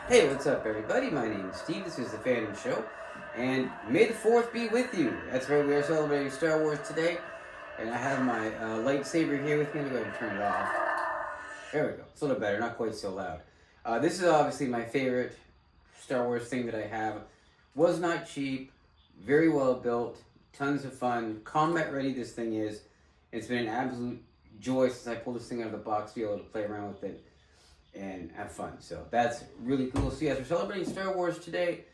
Hey, what's up, everybody? My name is Steve. This is the Fandom Show, and may the Fourth be with you. That's right. We are celebrating Star Wars today, and I have my lightsaber here with me. Let me go ahead and turn it off. There we go. It's a little better. Not quite so loud. This is obviously my favorite Star Wars thing that I have. Was not cheap. Very well built. Tons of fun. Combat ready. This thing is. It's been an absolute joy since I pulled this thing out of the box to be able to play around with it and have fun. So that's really cool. So yes, we're celebrating Star Wars today.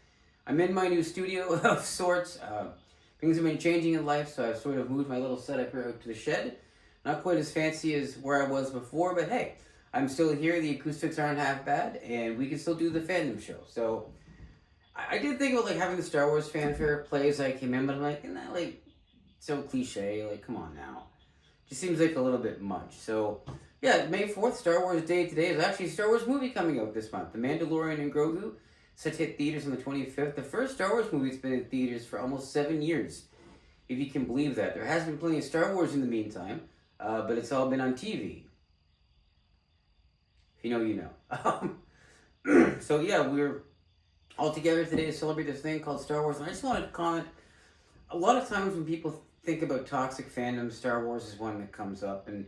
I'm in my new studio of sorts. Things have been changing in life, so I've sort of moved my little setup here out to the shed. Not quite as fancy as where I was before, but hey, I'm still here. The acoustics aren't half bad, and we can still do the fandom show. So I did think about like having the Star Wars fanfare play as I came in, but I'm like, isn't that like so cliche? Like, come on now. Just seems like a little bit much. So yeah, May 4th, Star Wars Day today. Is actually a Star Wars movie coming out this month. The Mandalorian and Grogu, set to hit theaters on the 25th. The first Star Wars movie that's been in theaters for almost 7 years, if you can believe that. There has been plenty of Star Wars in the meantime, but it's all been on TV. If you know, you know. So yeah, we're all together today to celebrate this thing called Star Wars. And I just wanted to comment, a lot of times when people think about toxic fandom, Star Wars is one that comes up, and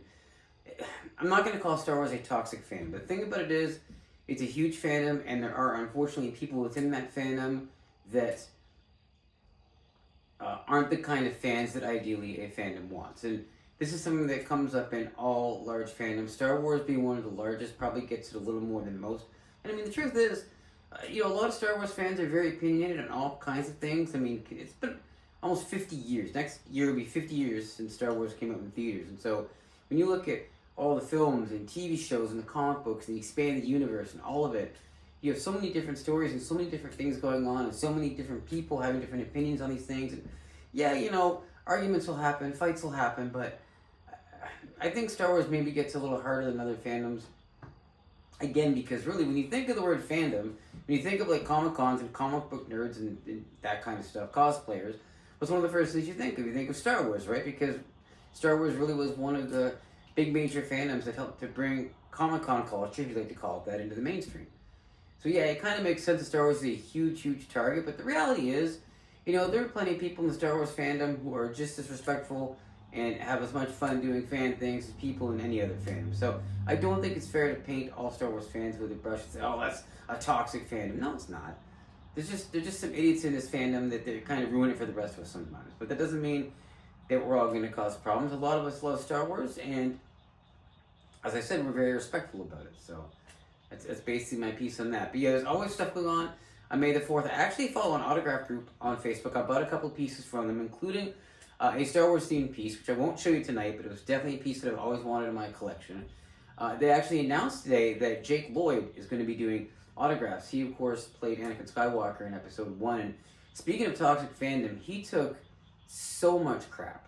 I'm not going to call Star Wars a toxic fandom. The thing about it is, it's a huge fandom, and there are unfortunately people within that fandom that aren't the kind of fans that ideally a fandom wants. And this is something that comes up in all large fandoms. Star Wars being one of the largest probably gets it a little more than most. And I mean, the truth is, a lot of Star Wars fans are very opinionated on all kinds of things. I mean, it's been almost 50 years. Next year will be 50 years since Star Wars came out in theaters. And so when you look at all the films and TV shows and the comic books and the expanded universe and all of it, you have so many different stories and so many different things going on and so many different people having different opinions on these things. And yeah, arguments will happen, fights will happen, but I think Star Wars maybe gets a little harder than other fandoms. Again, because really, when you think of the word fandom, when you think of like Comic Cons and comic book nerds and that kind of stuff, cosplayers, what's one of the first things you think of? You think of Star Wars, right? Because Star Wars really was one of the big major fandoms that helped to bring Comic-Con culture, if you like to call it that, into the mainstream. So yeah, it kind of makes sense that Star Wars is a huge, huge target, but the reality is, there are plenty of people in the Star Wars fandom who are just as respectful and have as much fun doing fan things as people in any other fandom. So I don't think it's fair to paint all Star Wars fans with a brush and say, oh, that's a toxic fandom. No, it's not. There's just some idiots in this fandom that they kind of ruin it for the rest of us sometimes. But that doesn't mean that we're all going to cause problems. A lot of us love Star Wars, and as I said, we're very respectful about it. So that's basically my piece on that. But yeah, there's always stuff going on May the 4th. I actually follow an autograph group on Facebook. I bought a couple pieces from them, including a Star Wars themed piece, which I won't show you tonight, but it was definitely a piece that I've always wanted in my collection. They actually announced today that Jake Lloyd is going to be doing autographs. He, of course, played Anakin Skywalker in Episode 1. And speaking of toxic fandom, he took so much crap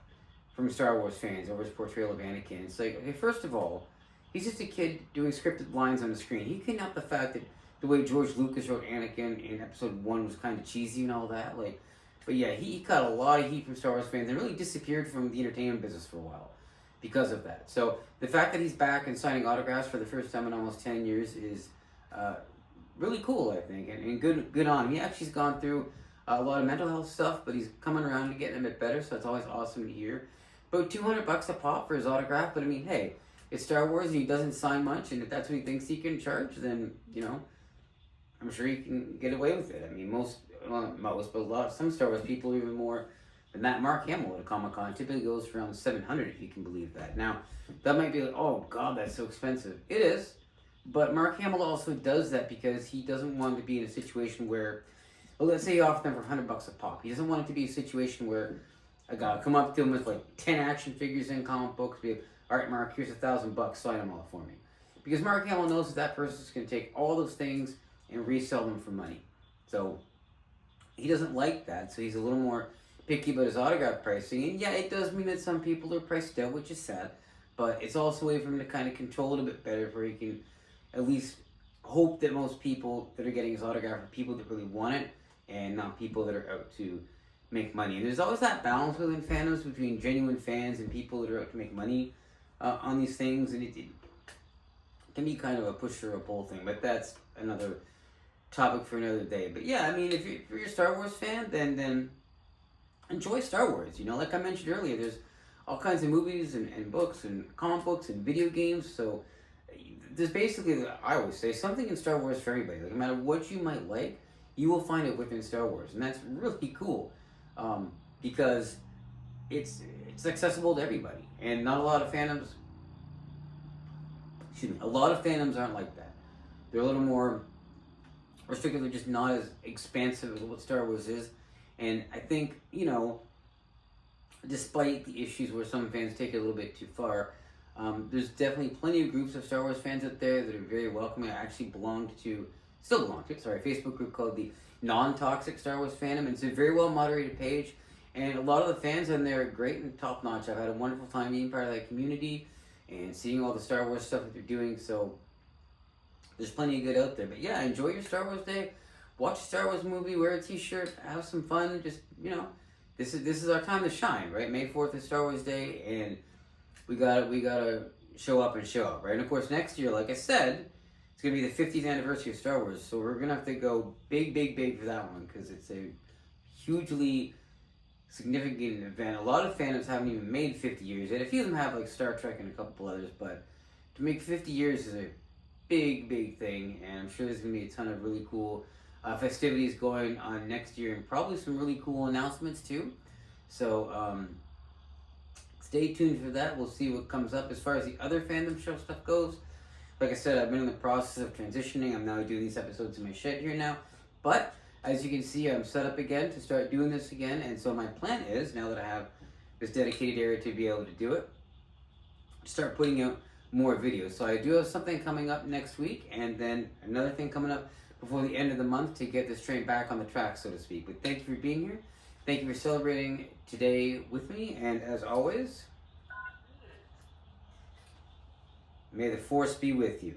from Star Wars fans over his portrayal of Anakin. It's like, okay, first of all, he's just a kid doing scripted lines on the screen. He couldn't help the fact that the way George Lucas wrote Anakin in Episode 1 was kind of cheesy and all that. But yeah, he caught a lot of heat from Star Wars fans and really disappeared from the entertainment business for a while because of that. So the fact that he's back and signing autographs for the first time in almost 10 years is really cool, I think, and good on him. He actually's gone through a lot of mental health stuff, but he's coming around and getting a bit better, so that's always awesome to hear. About $200 a pop for his autograph, but I mean, hey, it's Star Wars and he doesn't sign much, and if that's what he thinks he can charge, then, I'm sure he can get away with it. I mean, some Star Wars people are even more than that. Mark Hamill at a Comic-Con typically goes for around $700, if you can believe that. Now, that might be like, oh god, that's so expensive. It is, but Mark Hamill also does that because he doesn't want to be in a situation where, well, let's say he offers them for $100 a pop. He doesn't want it to be a situation where a guy will come up to him with like 10 action figures in comic books, be like, all right, Mark, here's $1,000, sign them all for me. Because Mark Hamill knows that person's going to take all those things and resell them for money. So he doesn't like that, so he's a little more picky about his autograph pricing. And yeah, it does mean that some people are priced out, which is sad, but it's also a way for him to kind of control it a bit better, where he can at least hope that most people that are getting his autograph are people that really want it, and not people that are out to make money. And there's always that balance within fandoms between genuine fans and people that are out to make money on these things, and it can be kind of a push or a pull thing, but that's another topic for another day. But yeah, I mean, if you're a Star Wars fan, then enjoy Star Wars. You know, like I mentioned earlier, there's all kinds of movies and books and comic books and video games. So there's basically, I always say, something in Star Wars for everybody. Like, no matter what you might like, you will find it within Star Wars, and that's really cool, because it's accessible to everybody, and not a lot of fandoms. Excuse me, a lot of fandoms aren't like that. They're a little more restricted. They're just not as expansive as what Star Wars is, and I think, you know, despite the issues where some fans take it a little bit too far, there's definitely plenty of groups of Star Wars fans out there that are very welcoming. I actually still belong to, a Facebook group called the Non-Toxic Star Wars Fandom, and it's a very well moderated page, and a lot of the fans in there are great and top notch. I've had a wonderful time being part of that community and seeing all the Star Wars stuff that they're doing, so there's plenty of good out there. But yeah, enjoy your Star Wars day, watch a Star Wars movie, wear a t-shirt, have some fun, just, you know, this is our time to shine, right? May 4th is Star Wars Day, and we gotta show up and show up, right? And of course, next year, like I said, it's gonna be the 50th anniversary of Star Wars, so we're gonna have to go big for that one, because it's a hugely significant event. A lot of fandoms haven't even made 50 years yet. A few of them have, like Star Trek and a couple others, but to make 50 years is a big thing, and I'm sure there's gonna be a ton of really cool festivities going on next year, and probably some really cool announcements too. So stay tuned for that. We'll see what comes up as far as the other fandom show stuff goes. Like I said, I've been in the process of transitioning. I'm now doing these episodes in my shed here now. But as you can see, I'm set up again to start doing this again. And so my plan is, now that I have this dedicated area to be able to do it, to start putting out more videos. So I do have something coming up next week, and then another thing coming up before the end of the month to get this train back on the track, so to speak. But thank you for being here. Thank you for celebrating today with me. And as always, may the Force be with you.